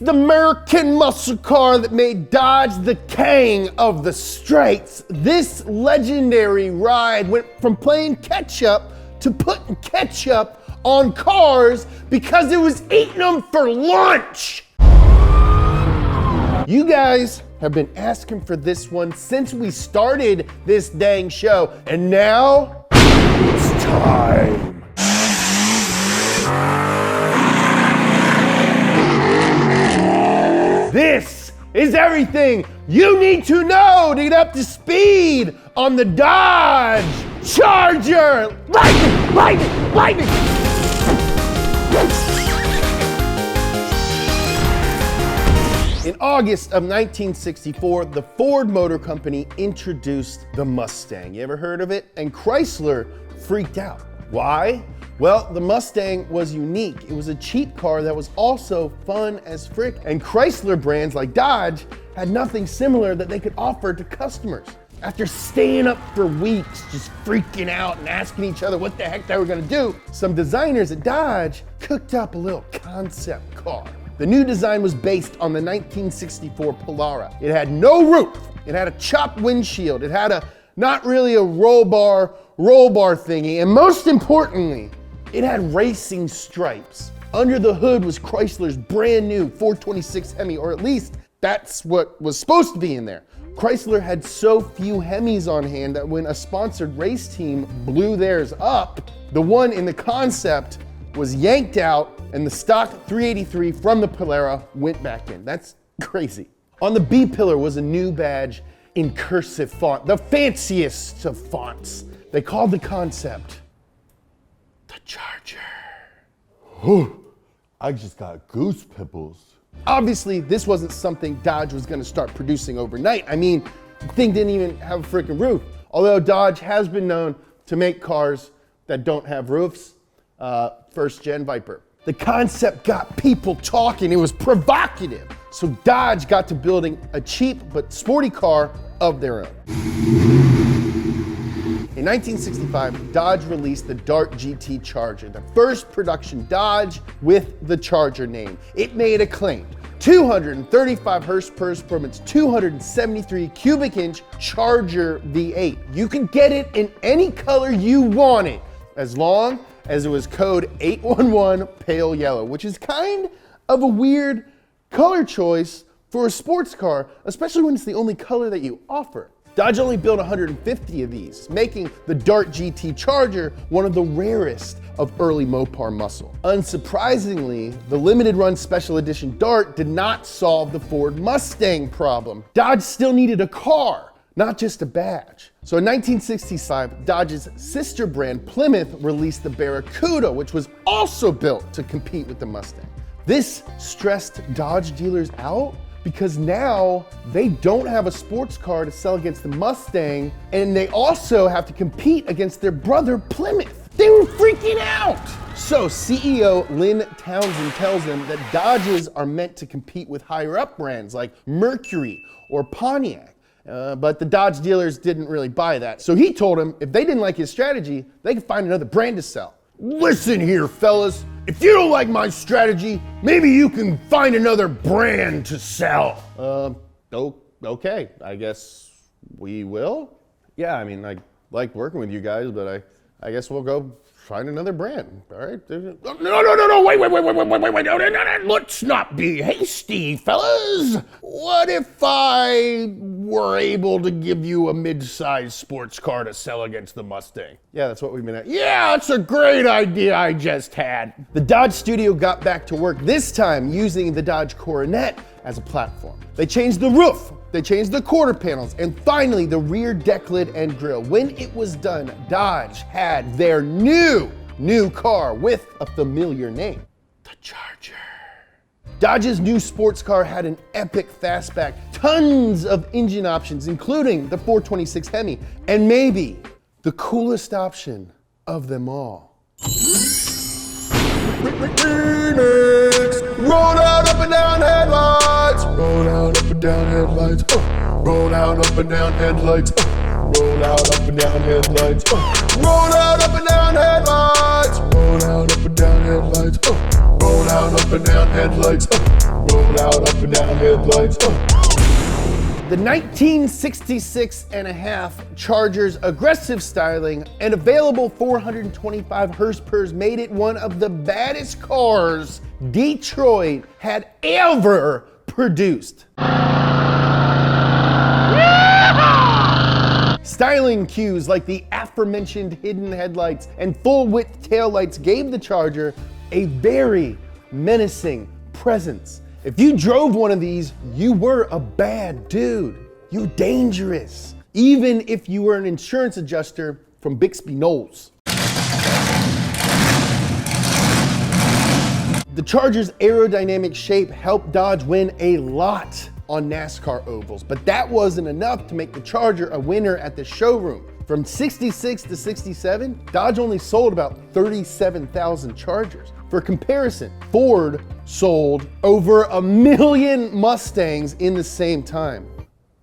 the American muscle car that made Dodge the king of the straights. This legendary ride went from playing catch-up to putting ketchup on cars because it was eating them for lunch. You guys have been asking for this one since we started this dang show, and now it's time. This is everything you need to know to get up to speed on the Dodge Charger. Lightning, lightning, lightning. In August of 1964, the Ford Motor Company introduced the Mustang. You ever heard of it? And Chrysler freaked out. Why? Well, the Mustang was unique. It was a cheap car that was also fun as frick. And Chrysler brands like Dodge had nothing similar that they could offer to customers. After staying up for weeks, just freaking out and asking each other what the heck they were gonna do, some designers at Dodge cooked up a little concept car. The new design was based on the 1964 Polara. It had no roof. It had a chopped windshield. It had not really a roll bar thingy. And most importantly, it had racing stripes. Under the hood was Chrysler's brand new 426 Hemi, or at least that's what was supposed to be in there. Chrysler had so few Hemis on hand that when a sponsored race team blew theirs up, the one in the concept was yanked out and the stock 383 from the Polara went back in. That's crazy. On the B pillar was a new badge in cursive font, the fanciest of fonts. They called the concept the Charger. I just got goose pimples. Obviously, this wasn't something Dodge was gonna start producing overnight. I mean, the thing didn't even have a freaking roof. Although Dodge has been known to make cars that don't have roofs, first gen Viper. The concept got people talking, it was provocative. So Dodge got to building a cheap but sporty car of their own. In 1965, Dodge released the Dart GT Charger, the first production Dodge with the Charger name. It made a claim: 235 horsepower from its 273 cubic inch Charger V8. You can get it in any color you wanted, as long as it was code 811 pale yellow, which is kind of a weird color choice for a sports car, especially when it's the only color that you offer. Dodge only built 150 of these, making the Dart GT Charger one of the rarest of early Mopar muscle. Unsurprisingly, the limited run special edition Dart did not solve the Ford Mustang problem. Dodge still needed a car, not just a badge. So in 1965, Dodge's sister brand Plymouth released the Barracuda, which was also built to compete with the Mustang. This stressed Dodge dealers out because now they don't have a sports car to sell against the Mustang, and they also have to compete against their brother Plymouth. They were freaking out. So CEO Lynn Townsend tells them that Dodges are meant to compete with higher up brands like Mercury or Pontiac. But the Dodge dealers didn't really buy that. So he told them if they didn't like his strategy, they could find another brand to sell. Listen here, fellas. If you don't like my strategy, maybe you can find another brand to sell. Okay, I guess we will. Yeah, I mean, I like working with you guys, but I guess we'll go find another brand, all right? No, wait, no, let's not be hasty, fellas. What if I were able to give you a mid-sized sports car to sell against the Mustang? Yeah, that's what we've been at. Yeah, that's a great idea I just had. The Dodge studio got back to work, this time using the Dodge Coronet as a platform. They changed the roof, they changed the quarter panels, and finally the rear deck lid and grille. When it was done, Dodge had their new car with a familiar name, the Charger. Dodge's new sports car had an epic fastback, tons of engine options, including the 426 Hemi, and maybe the coolest option of them all. Remix! Roll out up and down headlights! Roll out up and down headlights! Roll out up and down headlights! Roll out up and down headlights! Roll out up and down headlights! Roll out up and down headlights! Roll out up up and down headlights. Roll out up and down headlights. The 1966 and a half Charger's aggressive styling and available 425 horsepower made it one of the baddest cars Detroit had ever produced. Styling cues like the aforementioned hidden headlights and full-width taillights gave the Charger a very menacing presence. If you drove one of these, you were a bad dude. You're dangerous, even if you were an insurance adjuster from Bixby Knowles. The Charger's aerodynamic shape helped Dodge win a lot on NASCAR ovals, but that wasn't enough to make the Charger a winner at the showroom. From 66 to 67, Dodge only sold about 37,000 Chargers. For comparison, Ford sold over 1 million Mustangs in the same time.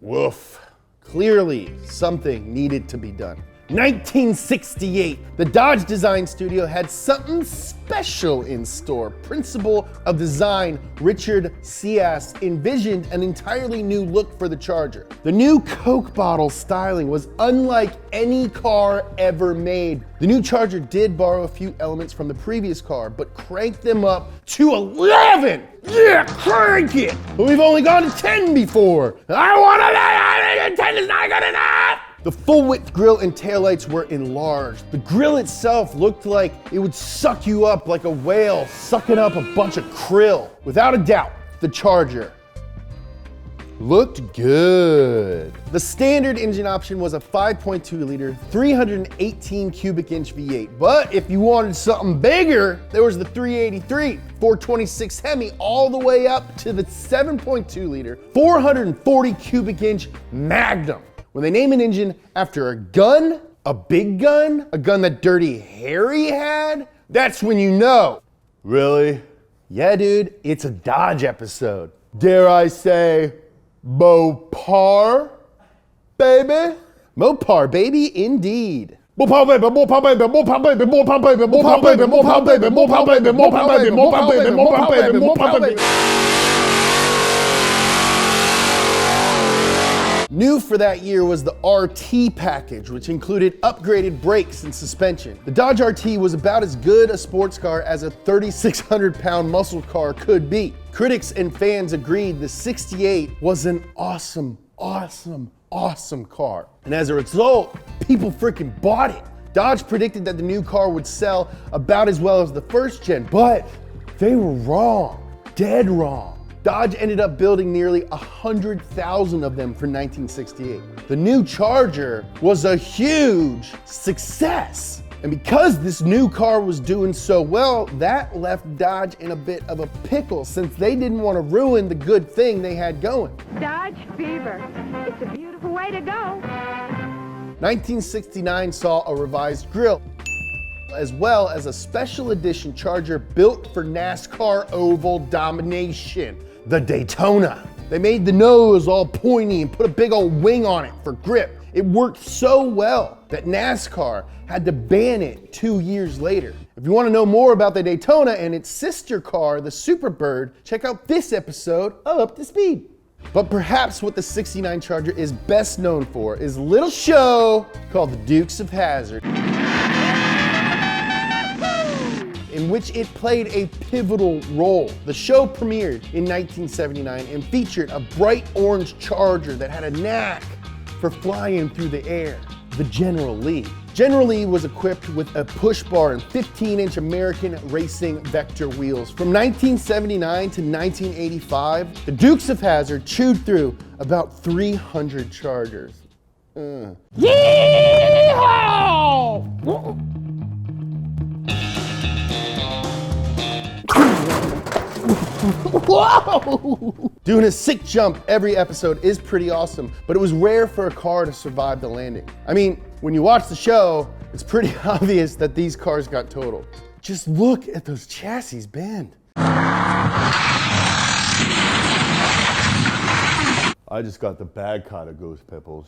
Woof. Clearly, something needed to be done. 1968, the Dodge Design Studio had something special in store. Principal of design Richard Cias envisioned an entirely new look for the Charger. The new Coke bottle styling was unlike any car ever made. The new Charger did borrow a few elements from the previous car, but cranked them up to 11! Yeah, crank it! We've only gone to 10 before. I want to 10 is not good enough! The full-width grille and taillights were enlarged. The grille itself looked like it would suck you up like a whale sucking up a bunch of krill. Without a doubt, the Charger looked good. The standard engine option was a 5.2 liter, 318 cubic inch V8. But if you wanted something bigger, there was the 383, 426 Hemi, all the way up to the 7.2 liter, 440 cubic inch Magnum. When they name an engine after a gun, a big gun, a gun that Dirty Harry had, that's when you know. Really? Yeah, dude, it's a Dodge episode. Dare I say, Mopar, baby? Mopar, baby, indeed. Mopar, baby, Mopar, baby, Mopar, baby, Mopar, baby, Mopar, baby, Mopar, baby, Mopar, baby, Mopar, baby, Mopar, baby, Mopar, baby, Mopar, baby. New for that year was the RT package, which included upgraded brakes and suspension. The Dodge RT was about as good a sports car as a 3,600-pound muscle car could be. Critics and fans agreed the 68 was an awesome car. And as a result, people freaking bought it. Dodge predicted that the new car would sell about as well as the first gen, but they were wrong, dead wrong. Dodge ended up building nearly 100,000 of them for 1968. The new Charger was a huge success. And because this new car was doing so well, that left Dodge in a bit of a pickle since they didn't want to ruin the good thing they had going. Dodge fever. It's a beautiful way to go. 1969 saw a revised grille, as well as a special edition Charger built for NASCAR oval domination, the Daytona. They made the nose all pointy and put a big old wing on it for grip. It worked so well that NASCAR had to ban it 2 years later. If you want to know more about the Daytona and its sister car, the Superbird, check out this episode of Up to Speed. But perhaps what the 69 Charger is best known for is a little show called the Dukes of Hazzard, in which it played a pivotal role. The show premiered in 1979 and featured a bright orange Charger that had a knack for flying through the air, the General Lee. General Lee was equipped with a push bar and 15-inch American racing vector wheels. From 1979 to 1985, the Dukes of Hazzard chewed through about 300 Chargers. Yeehaw! Whoa! Doing a sick jump every episode is pretty awesome, but it was rare for a car to survive the landing. I mean, when you watch the show, it's pretty obvious that these cars got totaled. Just look at those chassis bend. I just got the bad kind of ghost pimples.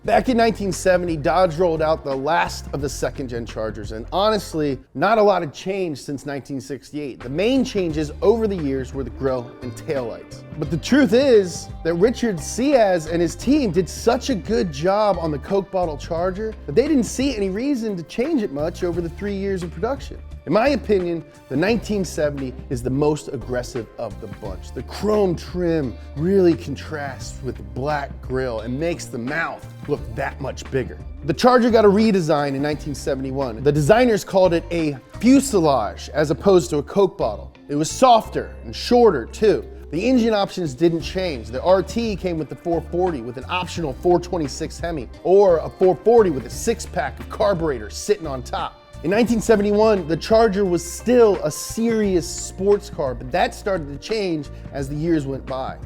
Back in 1970, Dodge rolled out the last of the second-gen Chargers, and honestly, not a lot had changed since 1968. The main changes over the years were the grille and taillights. But the truth is that Richard Ciaz and his team did such a good job on the Coke bottle Charger that they didn't see any reason to change it much over the 3 years of production. In my opinion, the 1970 is the most aggressive of the bunch. The chrome trim really contrasts with the black grille and makes the mouth look that much bigger. The Charger got a redesign in 1971. The designers called it a fuselage as opposed to a Coke bottle. It was softer and shorter too. The engine options didn't change. The RT came with the 440 with an optional 426 Hemi, or a 440 with a 6-pack of carburetor sitting on top. In 1971, the Charger was still a serious sports car, but that started to change as the years went by.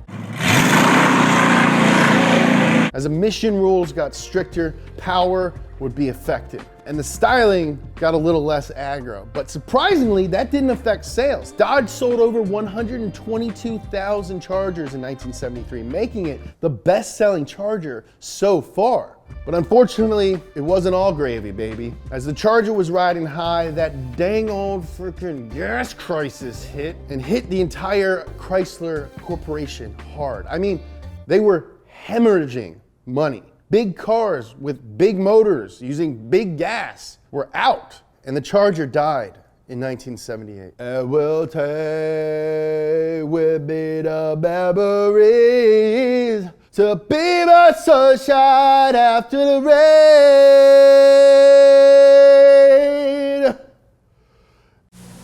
As emission rules got stricter, power would be affected, and the styling got a little less aggro. But surprisingly, that didn't affect sales. Dodge sold over 122,000 Chargers in 1973, making it the best-selling Charger so far. But unfortunately, it wasn't all gravy, baby. As the Charger was riding high, that dang old freaking gas crisis hit and hit the entire Chrysler Corporation hard. I mean, they were hemorrhaging money. Big cars with big motors using big gas were out, and the Charger died in 1978. It will take with me the memories to be my sunshine after the rain.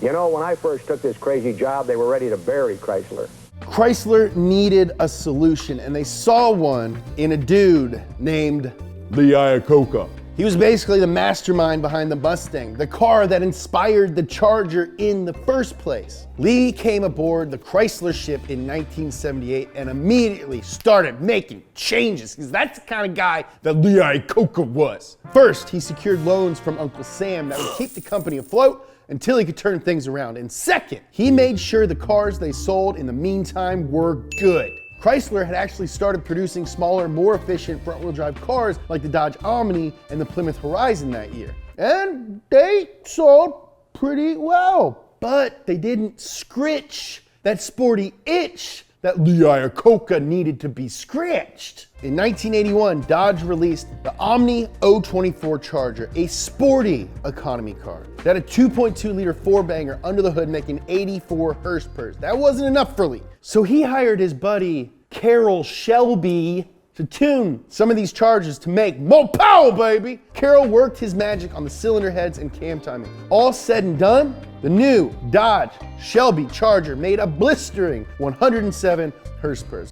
You know, when I first took this crazy job, they were ready to bury Chrysler. Chrysler needed a solution, and they saw one in a dude named Lee Iacocca. He was basically the mastermind behind the Mustang, the car that inspired the Charger in the first place. Lee came aboard the Chrysler ship in 1978 and immediately started making changes, because that's the kind of guy that Lee Iacocca was. First, he secured loans from Uncle Sam that would keep the company afloat until he could turn things around. And second, he made sure the cars they sold in the meantime were good. Chrysler had actually started producing smaller, more efficient front-wheel drive cars like the Dodge Omni and the Plymouth Horizon that year. And they sold pretty well, but they didn't scratch that sporty itch that Lee Iacocca needed to be scratched. In 1981, Dodge released the Omni 024 Charger, a sporty economy car. It had a 2.2-liter four-banger under the hood making 84 horsepower. That wasn't enough for Lee. So he hired his buddy, Carroll Shelby, to tune some of these Chargers to make more power, baby. Carroll worked his magic on the cylinder heads and cam timing. All said and done, the new Dodge Shelby Charger made a blistering 107 horsepower.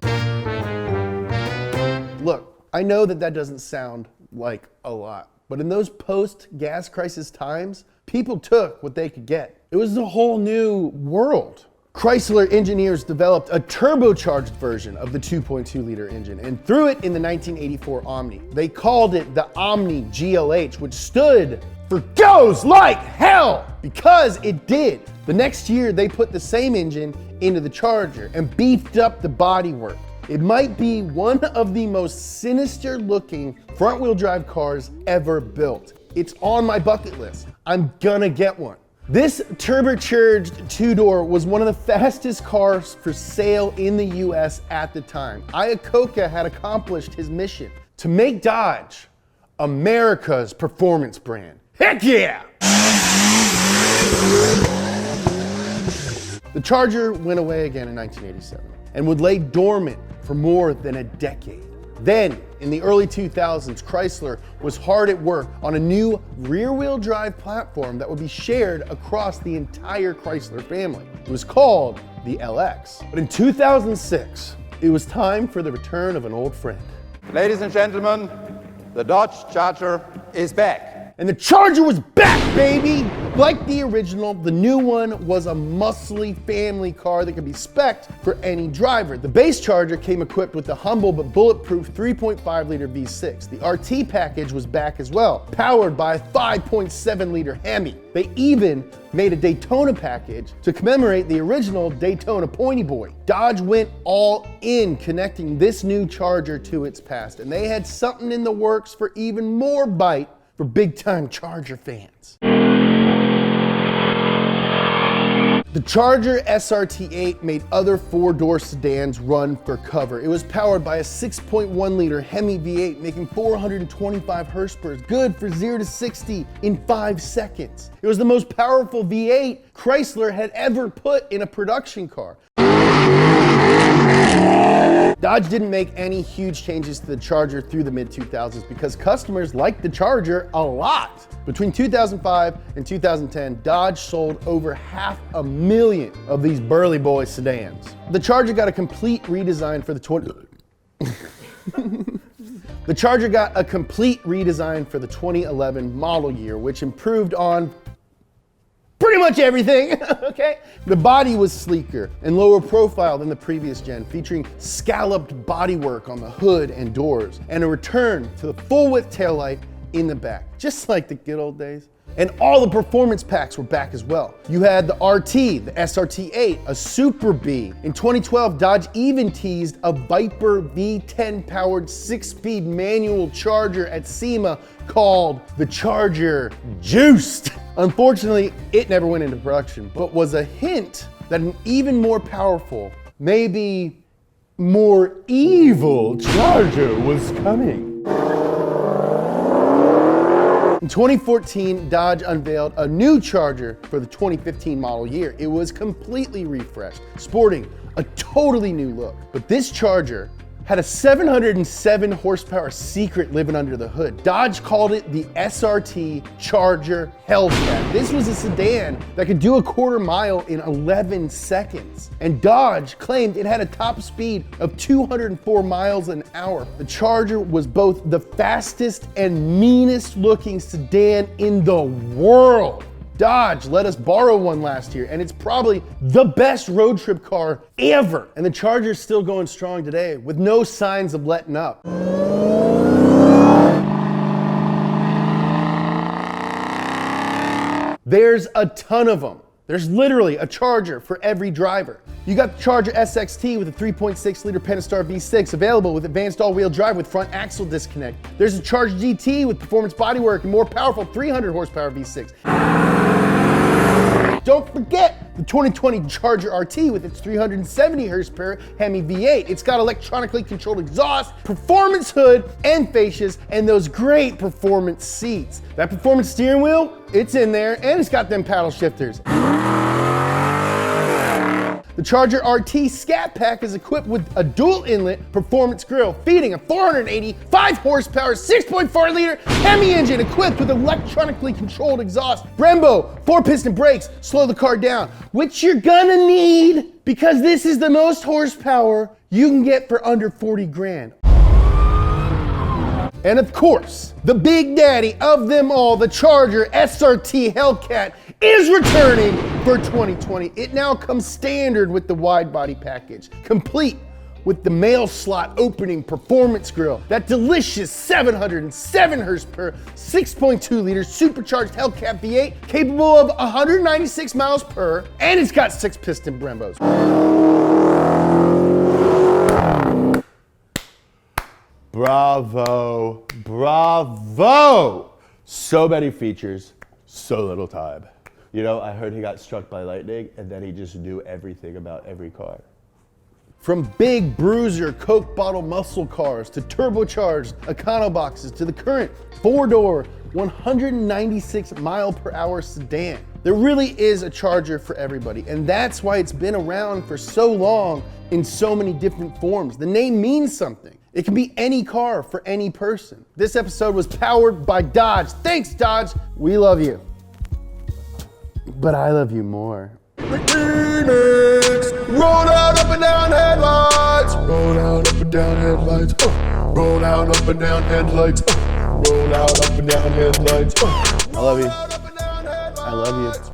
Look, I know that doesn't sound like a lot, but in those post-gas crisis times, people took what they could get. It was a whole new world. Chrysler engineers developed a turbocharged version of the 2.2-liter engine and threw it in the 1984 Omni. They called it the Omni GLH, which stood for Goes Like Hell, because it did. The next year, they put the same engine into the Charger and beefed up the bodywork. It might be one of the most sinister looking front-wheel drive cars ever built. It's on my bucket list. I'm gonna get one. This turbocharged two-door was one of the fastest cars for sale in the US at the time. Iacocca had accomplished his mission to make Dodge America's performance brand. Heck yeah! The Charger went away again in 1987 and would lay dormant for more than a decade. Then, in the early 2000s, Chrysler was hard at work on a new rear-wheel drive platform that would be shared across the entire Chrysler family. It was called the LX. But in 2006, it was time for the return of an old friend. Ladies and gentlemen, the Dodge Charger is back. And the Charger was back, baby! Like the original, the new one was a muscly family car that could be spec'd for any driver. The base Charger came equipped with the humble but bulletproof 3.5 liter V6. The RT package was back as well, powered by a 5.7 liter Hemi. They even made a Daytona package to commemorate the original Daytona Pointy Boy. Dodge went all in connecting this new Charger to its past, and they had something in the works for even more bite for big-time Charger fans. The Charger SRT 8 made other four-door sedans run for cover. It was powered by a 6.1 liter Hemi V8, making 425 horsepower, good for 0 to 60 in 5 seconds. It was the most powerful V8 Chrysler had ever put in a production car. Dodge didn't make any huge changes to the Charger through the mid-2000s because customers liked the Charger a lot. Between 2005 and 2010, Dodge sold over 500,000 of these burly boy sedans. The Charger got a complete redesign for the The Charger got a complete redesign for the 2011 model year, which improved on pretty much everything, okay? The body was sleeker and lower profile than the previous gen, featuring scalloped bodywork on the hood and doors, and a return to the full-width taillight in the back, just like the good old days. And all the performance packs were back as well. You had the RT, the SRT 8, a Super B. In 2012, Dodge even teased a Viper V10 powered 6-speed manual Charger at SEMA called the Charger Juiced. Unfortunately, it never went into production, but was a hint that an even more powerful, maybe more evil Charger was coming. In 2014, Dodge unveiled a new Charger for the 2015 model year. It was completely refreshed, sporting a totally new look. But this Charger had a 707 horsepower secret living under the hood. Dodge called it the SRT Charger Hellcat. This was a sedan that could do a quarter mile in 11 seconds. And Dodge claimed it had a top speed of 204 miles an hour. The Charger was both the fastest and meanest looking sedan in the world. Dodge let us borrow one last year, and it's probably the best road trip car ever. And the Charger's still going strong today with no signs of letting up. There's a ton of them. There's literally a Charger for every driver. You got the Charger SXT with a 3.6 liter Pentastar V6 available with advanced all-wheel drive with front axle disconnect. There's a Charger GT with performance bodywork and more powerful 300 horsepower V6. Don't forget the 2020 Charger RT with its 370 horsepower Hemi V8. It's got electronically controlled exhaust, performance hood and fascias, and those great performance seats. That performance steering wheel, it's in there, and it's got them paddle shifters. The Charger RT Scat Pack is equipped with a dual inlet performance grille, feeding a 485 horsepower, 6.4 liter Hemi engine equipped with electronically controlled exhaust. Brembo 4-piston brakes slow the car down, which you're gonna need because this is the most horsepower you can get for under 40 grand. And of course, the big daddy of them all, the Charger SRT Hellcat, is returning for 2020. It now comes standard with the wide body package, complete with the mail slot opening performance grille, that delicious 707 horsepower, 6.2 liter supercharged Hellcat V8, capable of 196 miles per hour, and it's got 6-piston Brembos. Bravo, bravo! So many features, so little time. You know, I heard he got struck by lightning and then he just knew everything about every car. From big bruiser Coke bottle muscle cars to turbocharged Econoboxes to the current 4-door, 196 mile per hour sedan. There really is a Charger for everybody, and that's why it's been around for so long in so many different forms. The name means something. It can be any car for any person. This episode was powered by Dodge. Thanks, Dodge. We love you. But I love you more. Remix. Roll out up and down headlights. Roll out up and down headlights. Roll out up and down headlights. Roll out up and down headlights. I love you. I love you.